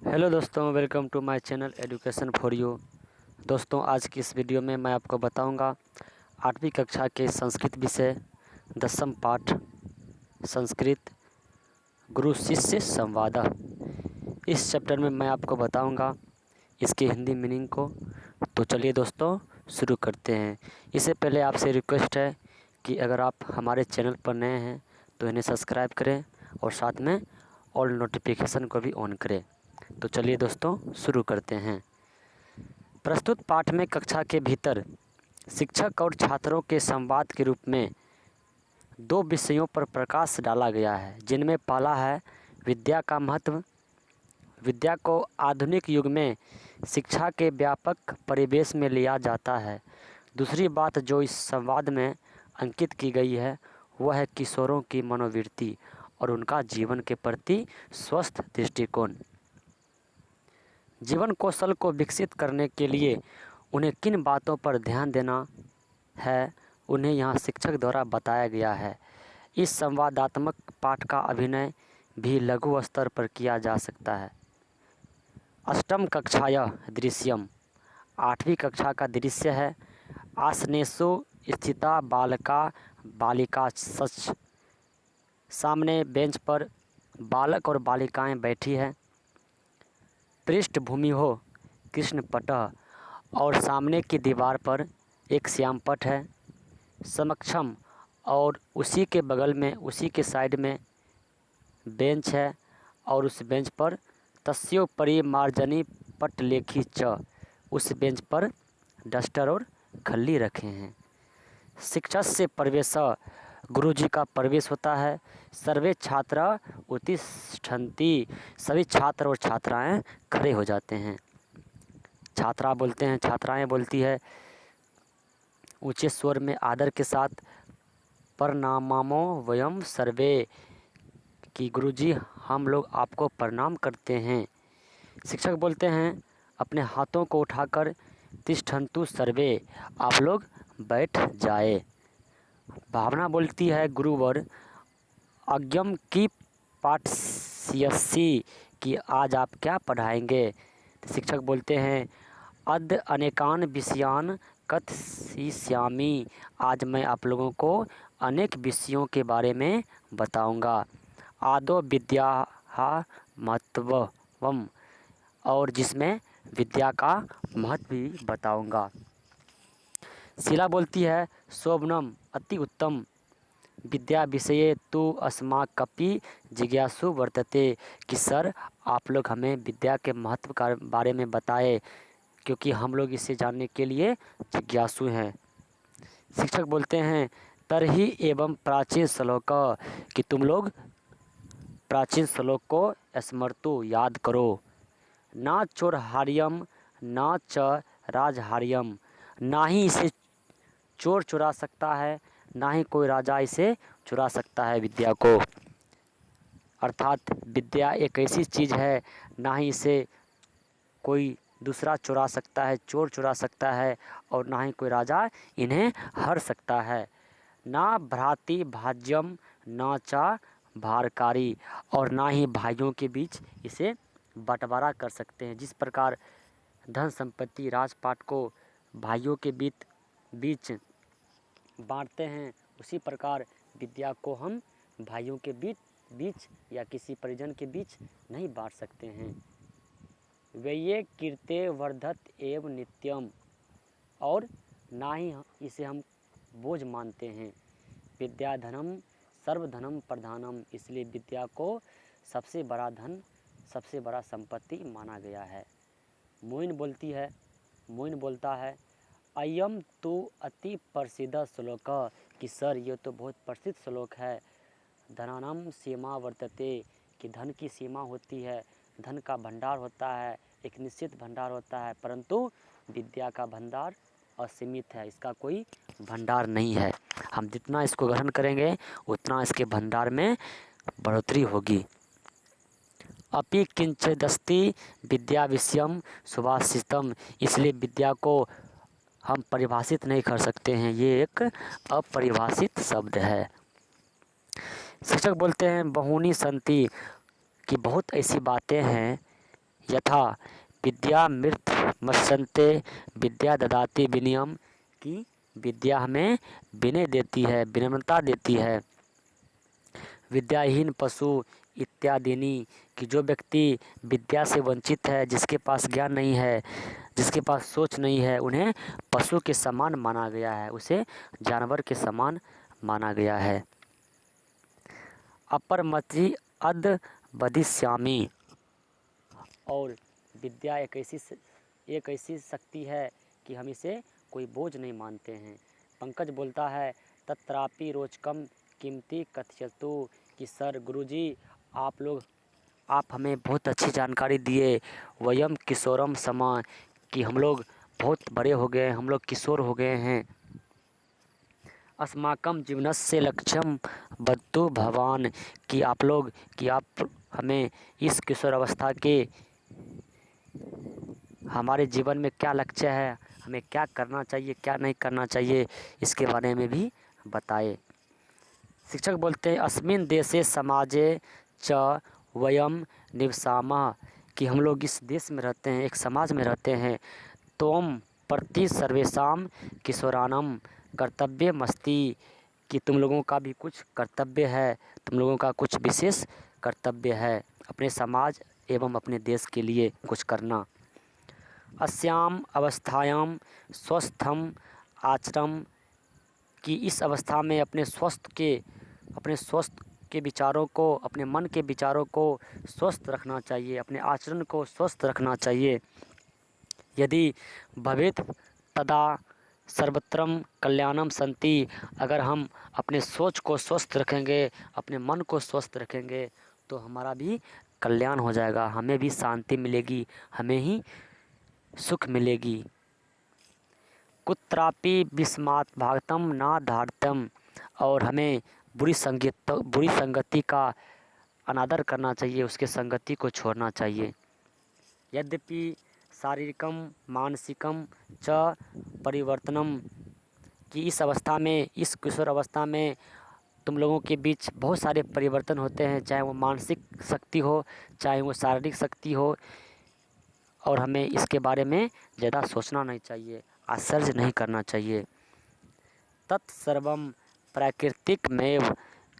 Hello दोस्तों, welcome to my channel education for you. दोस्तों, आज की इस वीडियो में मैं आपको बताऊंगा 8वीं कक्षा के संस्कृत विषय 10म पाठ संस्कृत गुरु शिष्य संवाद। इस चैप्टर में मैं आपको बताऊंगा इसकी हिंदी मीनिंग को। तो चलिए दोस्तों शुरू करते हैं। इससे पहले आपसे रिक्वेस्ट है कि अगर आप हमारे चैनल पर नए हैं तो इन्हें सब्सक्राइब करें और साथ में ऑल नोटिफिकेशन को भी ऑन करें। तो चलिए दोस्तों शुरू करते हैं। प्रस्तुत पाठ में कक्षा के भीतर शिक्षक और छात्रों के संवाद के रूप में दो विषयों पर प्रकाश डाला गया है, जिनमें पहला है विद्या का महत्व। विद्या को आधुनिक युग में शिक्षा के व्यापक परिवेश में लिया जाता है। दूसरी बात जो इस संवाद में अंकित की गई है वह है किशोरों की मनोवृत्ति और उनका जीवन के प्रति स्वस्थ दृष्टिकोण। जीवन कौशल को विकसित करने के लिए उन्हें किन बातों पर ध्यान देना है, उन्हें यहाँ शिक्षक द्वारा बताया गया है। इस संवादात्मक पाठ का अभिनय भी लघु स्तर पर किया जा सकता है। अष्टम कक्षाया दृश्यम, 8वीं कक्षा का दृश्य है। आसनेषु स्थिता बालका बालिका सच, सामने बेंच पर बालक और बालिकाएं बैठी है। पृष्ठभूमि हो कृष्ण पटह, और सामने की दीवार पर एक श्याम पट है। समक्षम, और उसी के बगल में उसी के साइड में बेंच है और उस बेंच पर तस्योपरि मार्जनी पटलेखी च, उस बेंच पर डस्टर और खल्ली रखे हैं। शिक्षक से प्रवेश, गुरुजी का प्रवेश होता है। सर्वे छात्रा उत्तिष्ठन्ति, सभी छात्र और छात्राएं खड़े हो जाते हैं। छात्रा बोलते हैं, छात्राएं बोलती है ऊंचे स्वर में आदर के साथ, प्रणामो वयम सर्वे, कि गुरुजी हम लोग आपको प्रणाम करते हैं। शिक्षक बोलते हैं अपने हाथों को उठाकर, तिष्ठन्तु सर्वे, आप लोग बैठ जाए। भावना बोलती है गुरुवर, अज्ञम की पाठस्यसि, कि आज आप क्या पढ़ाएंगे। शिक्षक बोलते हैं अद्य अनेकान विषयान कथयिष्यामि, आज मैं आप लोगों को अनेक विषयों के बारे में बताऊंगा। आदो विद्याः महत्वम, और जिसमें विद्या का महत्व भी बताऊंगा। शीला बोलती है शोभनम, अति उत्तम, विद्या विषये तु अस्माकपि जिज्ञासु वर्तते, कि सर आप लोग हमें विद्या के महत्व का बारे में बताए, क्योंकि हम लोग इसे जानने के लिए जिज्ञासु हैं। शिक्षक बोलते हैं तरही एवं प्राचीन श्लोक, कि तुम लोग प्राचीन श्लोक को स्मर्तु, याद करो। ना चोरहार्यम ना च राजहार्यम, ना ही इसे चोर चुरा सकता है, ना ही कोई राजा इसे चुरा सकता है विद्या को। अर्थात विद्या एक ऐसी चीज़ है, ना ही इसे कोई दूसरा चुरा सकता है, चोर चुरा सकता है, और ना ही कोई राजा इन्हें हर सकता है। ना भ्राति भाज्यम ना चा भारकारी, और ना ही भाइयों के बीच इसे बंटवारा कर सकते हैं। जिस प्रकार धन संपत्ति राजपाट को भाइयों के बीच बांटते हैं, उसी प्रकार विद्या को हम भाइयों के बीच या किसी परिजन के बीच नहीं बांट सकते हैं। व्यये कीर्ते वर्धत एव नित्यम, और ना ही इसे हम बोझ मानते हैं। विद्या धनम सर्वधनम प्रधानम, इसलिए विद्या को सबसे बड़ा धन, सबसे बड़ा संपत्ति माना गया है। मोइन बोलता है अयम तो अति प्रसिद्ध श्लोक, कि सर ये तो बहुत प्रसिद्ध श्लोक है। धनानाम सीमा वर्तते, कि धन की सीमा होती है, धन का भंडार होता है, एक निश्चित भंडार होता है, परंतु विद्या का भंडार असीमित है, इसका कोई भंडार नहीं है। हम जितना इसको ग्रहण करेंगे उतना इसके भंडार में बढ़ोतरी होगी। अपि किंचिदस्ति विद्या विषयम सुभाषितम, इसलिए विद्या को हम परिभाषित नहीं कर सकते हैं, ये एक अपरिभाषित शब्द है। शिक्षक बोलते हैं बहुनी संति, कि बहुत ऐसी बातें हैं यथा विद्यामृतमश्नुते विद्या ददाति विनयम, कि विद्या हमें विनय देती है, विनम्रता देती है। विद्याहीन पशु इत्यादिनी, कि जो व्यक्ति विद्या से वंचित है, जिसके पास ज्ञान नहीं है, जिसके पास सोच नहीं है, उन्हें पशु के समान माना गया है, उसे जानवर के समान माना गया है। अपरमति अद बधिष्यामि, और विद्या एक ऐसी शक्ति है कि हम इसे कोई बोझ नहीं मानते हैं। पंकज बोलता है तत्रापि रोचकम कीमती कथयतु, कि सर गुरुजी आप हमें बहुत अच्छी जानकारी दिए। वयम किशोरम समा, कि हम लोग बहुत बड़े हो गए, हम लोग किशोर हो गए हैं। अस्माकम जीवनस्य लक्ष्यम वदतु भवान, कि आप हमें इस किशोर अवस्था के हमारे जीवन में क्या लक्ष्य है, हमें क्या करना चाहिए, क्या नहीं करना चाहिए, इसके बारे में भी बताए। शिक्षक बोलते हैं अस्मिन देशे समाजे च वयम निवसामः, कि हम लोग इस देश में रहते हैं, एक समाज में रहते हैं। त्वं प्रति सर्वेषां किशोराणां कर्तव्यमस्ति, कि तुम लोगों का भी कुछ कर्तव्य है, तुम लोगों का कुछ विशेष कर्तव्य है अपने समाज एवं अपने देश के लिए कुछ करना। अस्याम अवस्थायाम स्वस्थम आचरम, कि इस अवस्था में अपने स्वस्थ के विचारों को, अपने मन के विचारों को स्वस्थ रखना चाहिए, अपने आचरण को स्वस्थ रखना चाहिए। यदि भवेत् तदा सर्वत्रम कल्याणम संति, अगर हम अपने सोच को स्वस्थ रखेंगे, अपने मन को स्वस्थ रखेंगे, तो हमारा भी कल्याण हो जाएगा, हमें भी शांति मिलेगी, हमें ही सुख मिलेगी। कुत्रापि विस्मात् भागतम न धार्तम, और हमें बुरी संगति का अनादर करना चाहिए, उसके संगति को छोड़ना चाहिए। यद्यपि शारीरिकम मानसिकम च परिवर्तनम, कि इस अवस्था में, इस किशोर अवस्था में तुम लोगों के बीच बहुत सारे परिवर्तन होते हैं, चाहे वो मानसिक शक्ति हो, चाहे वो शारीरिक शक्ति हो, और हमें इसके बारे में ज़्यादा सोचना नहीं चाहिए, आश्चर्य नहीं करना चाहिए। तत्सर्वम प्राकृतिकमेव,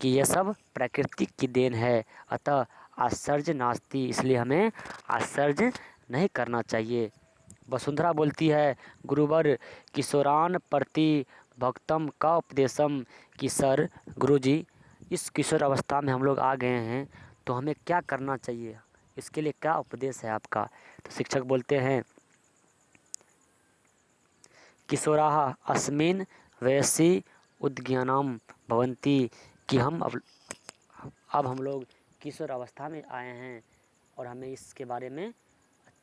कि यह सब प्रकृति की देन है, अतः आश्चर्य नास्ति, इसलिए हमें आश्चर्य नहीं करना चाहिए। वसुंधरा बोलती है गुरुवर किशोरान प्रति भक्तम का उपदेशम, कि सर गुरुजी इस किशोर अवस्था में हम लोग आ गए हैं, तो हमें क्या करना चाहिए, इसके लिए क्या उपदेश है आपका। तो शिक्षक बोलते हैं किशोराः अस्मिन् वयसि उद्ज्ञानम भवन्ति, कि अब हम लोग किशोर अवस्था में आए हैं, और हमें इसके बारे में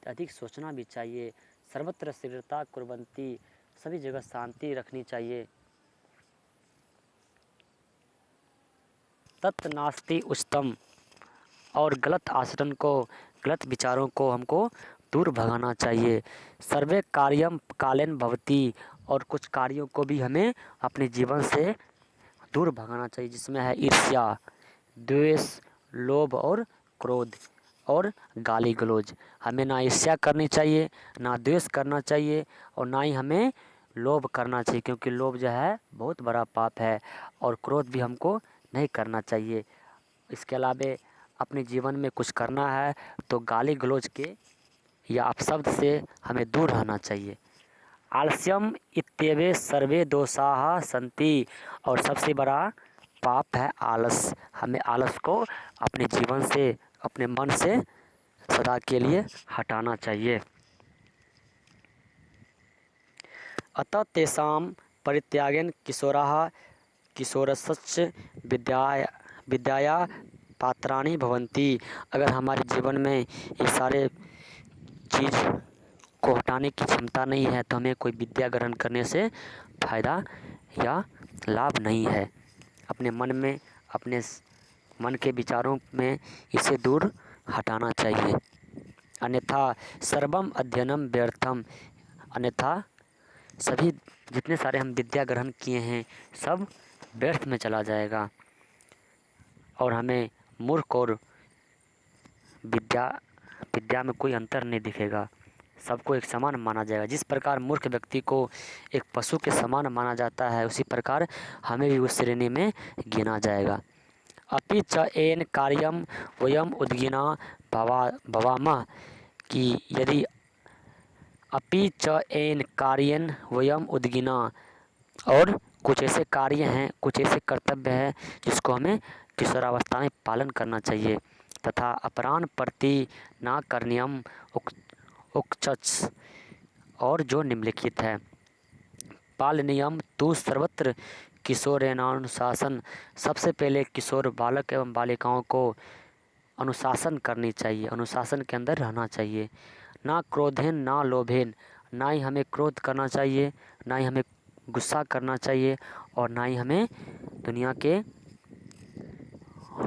अधिक सोचना भी चाहिए। सर्वत्र स्थिरता कुर्वन्ति, सभी जगह शांति रखनी चाहिए। तत् नास्ति उचितम, और गलत आचरण को, गलत विचारों को हमको दूर भगाना चाहिए। सर्वे कार्यम कालेन भवति, और कुछ कार्यों को भी हमें अपने जीवन से दूर भगाना चाहिए, जिसमें है ईर्ष्या, द्वेष, लोभ और क्रोध और गाली गलौज। हमें ना ईर्ष्या करनी चाहिए, ना द्वेष करना चाहिए, और ना ही हमें लोभ करना चाहिए, क्योंकि लोभ जो है बहुत बड़ा पाप है, और क्रोध भी हमको नहीं करना चाहिए। इसके अलावा अपने जीवन में कुछ करना है तो गाली गलौज के या अपशब्द से हमें दूर रहना चाहिए। आलस्यम इत्येवे सर्वे दोषाः सन्ति, और सबसे बड़ा पाप है आलस। हमें आलस को अपने जीवन से, अपने मन से सदा के लिए हटाना चाहिए। अतः तेषां परित्यागेन किशोराः किशोरस्य विद्याया पात्राणि भवन्ति। अगर हमारे जीवन में ये सारे चीज़ को हटाने की क्षमता नहीं है, तो हमें कोई विद्या ग्रहण करने से फायदा या लाभ नहीं है। अपने मन में, अपने मन के विचारों में इसे दूर हटाना चाहिए, अन्यथा सर्वम अध्ययनम व्यर्थम, अन्यथा सभी जितने सारे हम विद्या ग्रहण किए हैं सब व्यर्थ में चला जाएगा, और हमें मूर्ख और विद्या में कोई अंतर नहीं दिखेगा, सबको एक समान माना जाएगा। जिस प्रकार मूर्ख व्यक्ति को एक पशु के समान माना जाता है, उसी प्रकार हमें भी उस श्रेणी में गिना जाएगा। अपि च एन कार्यम वयम उद्गिना भवामः, कि यदि अपि च एन कार्यन वयम उद्गिना, और कुछ ऐसे कार्य हैं, कुछ ऐसे कर्तव्य हैं जिसको हमें किशोरावस्था में पालन करना चाहिए। तथा अपरान प्रति ना करनियम उक्चच, और जो निम्नलिखित है। पालनीयम तू सर्वत्र किशोरेणानुशासन, सबसे पहले किशोर बालक एवं बालिकाओं को अनुशासन करनी चाहिए, अनुशासन के अंदर रहना चाहिए। ना क्रोधेन ना लोभेन, ना ही हमें क्रोध करना चाहिए, ना ही हमें गुस्सा करना चाहिए, और ना ही हमें दुनिया के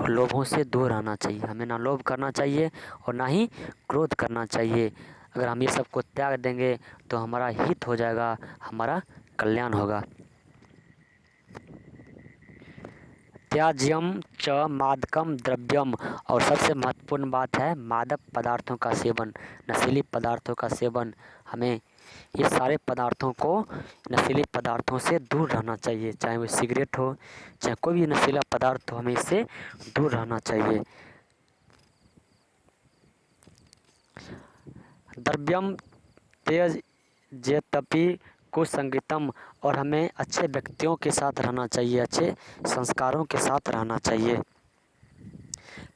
लोभों से दूर रहना चाहिए। हमें ना लोभ करना चाहिए और ना ही क्रोध करना चाहिए। अगर हम ये सब को त्याग देंगे तो हमारा हित हो जाएगा, हमारा कल्याण होगा। त्याज्यम च मादकम द्रव्यम, और सबसे महत्वपूर्ण बात है मादक पदार्थों का सेवन, नशीली पदार्थों का सेवन। हमें ये सारे पदार्थों को, नशीले पदार्थों से दूर रहना चाहिए, चाहे वो सिगरेट हो, चाहे कोई भी नशीला पदार्थ हो, हमें इससे दूर रहना चाहिए। द्रव्यम तेज जेतपि कुसंगतम, और हमें अच्छे व्यक्तियों के साथ रहना चाहिए, अच्छे संस्कारों के साथ रहना चाहिए।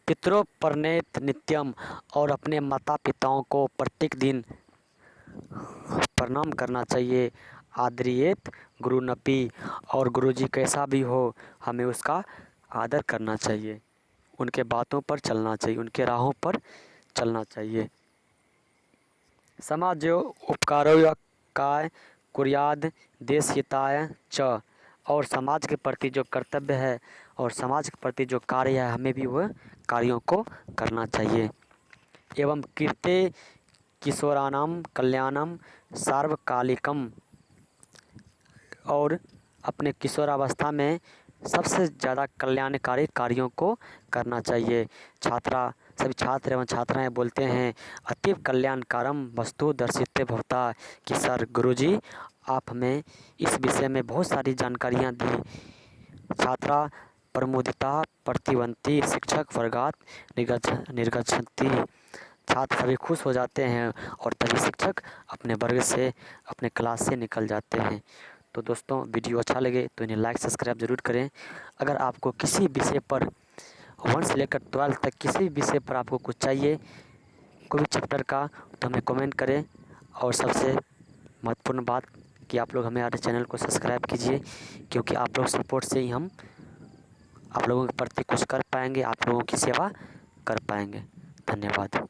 पितरों प्रणेत नित्यम, और अपने माता पिताओं को प्रत्येक दिन प्रणाम करना चाहिए। आदरियेत गुरुनपि, और गुरुजी कैसा भी हो हमें उसका आदर करना चाहिए, उनके बातों पर चलना चाहिए, उनके राहों पर चलना चाहिए। समाजो उपकारो काय कुर्याद देशहिताय च, और समाज के प्रति जो कर्तव्य है और समाज के प्रति जो कार्य है, हमें भी वह कार्यों को करना चाहिए। एवं कीर्ते किशोराणाम कल्याणम सार्वकालिकम, और अपने किशोरावस्था में सबसे ज़्यादा कल्याणकारी कार्यों को करना चाहिए। सभी छात्र एवं छात्राएं बोलते हैं अतीव कल्याणकारम वस्तु दर्शिते भवता, कि सर गुरुजी आप हमें इस विषय में बहुत सारी जानकारियां दी। छात्रा प्रमुदिता प्रतिवंती शिक्षक वर्गात निर्गच्छन्ति, छात्र सभी खुश हो जाते हैं और तभी शिक्षक अपने वर्ग से, अपने क्लास से निकल जाते हैं। तो दोस्तों वीडियो अच्छा लगे तो इन्हें लाइक सब्सक्राइब ज़रूर करें। अगर आपको किसी विषय पर 1 से लेकर 12 तक किसी विषय पर आपको कुछ चाहिए, कोई भी चैप्टर का, तो हमें कमेंट करें। और सबसे महत्वपूर्ण बात कि आप लोग हमारे चैनल को सब्सक्राइब कीजिए, क्योंकि आप लोग सपोर्ट से ही हम आप लोगों के प्रति कुछ कर पाएंगे, आप लोगों की सेवा कर पाएंगे। धन्यवाद।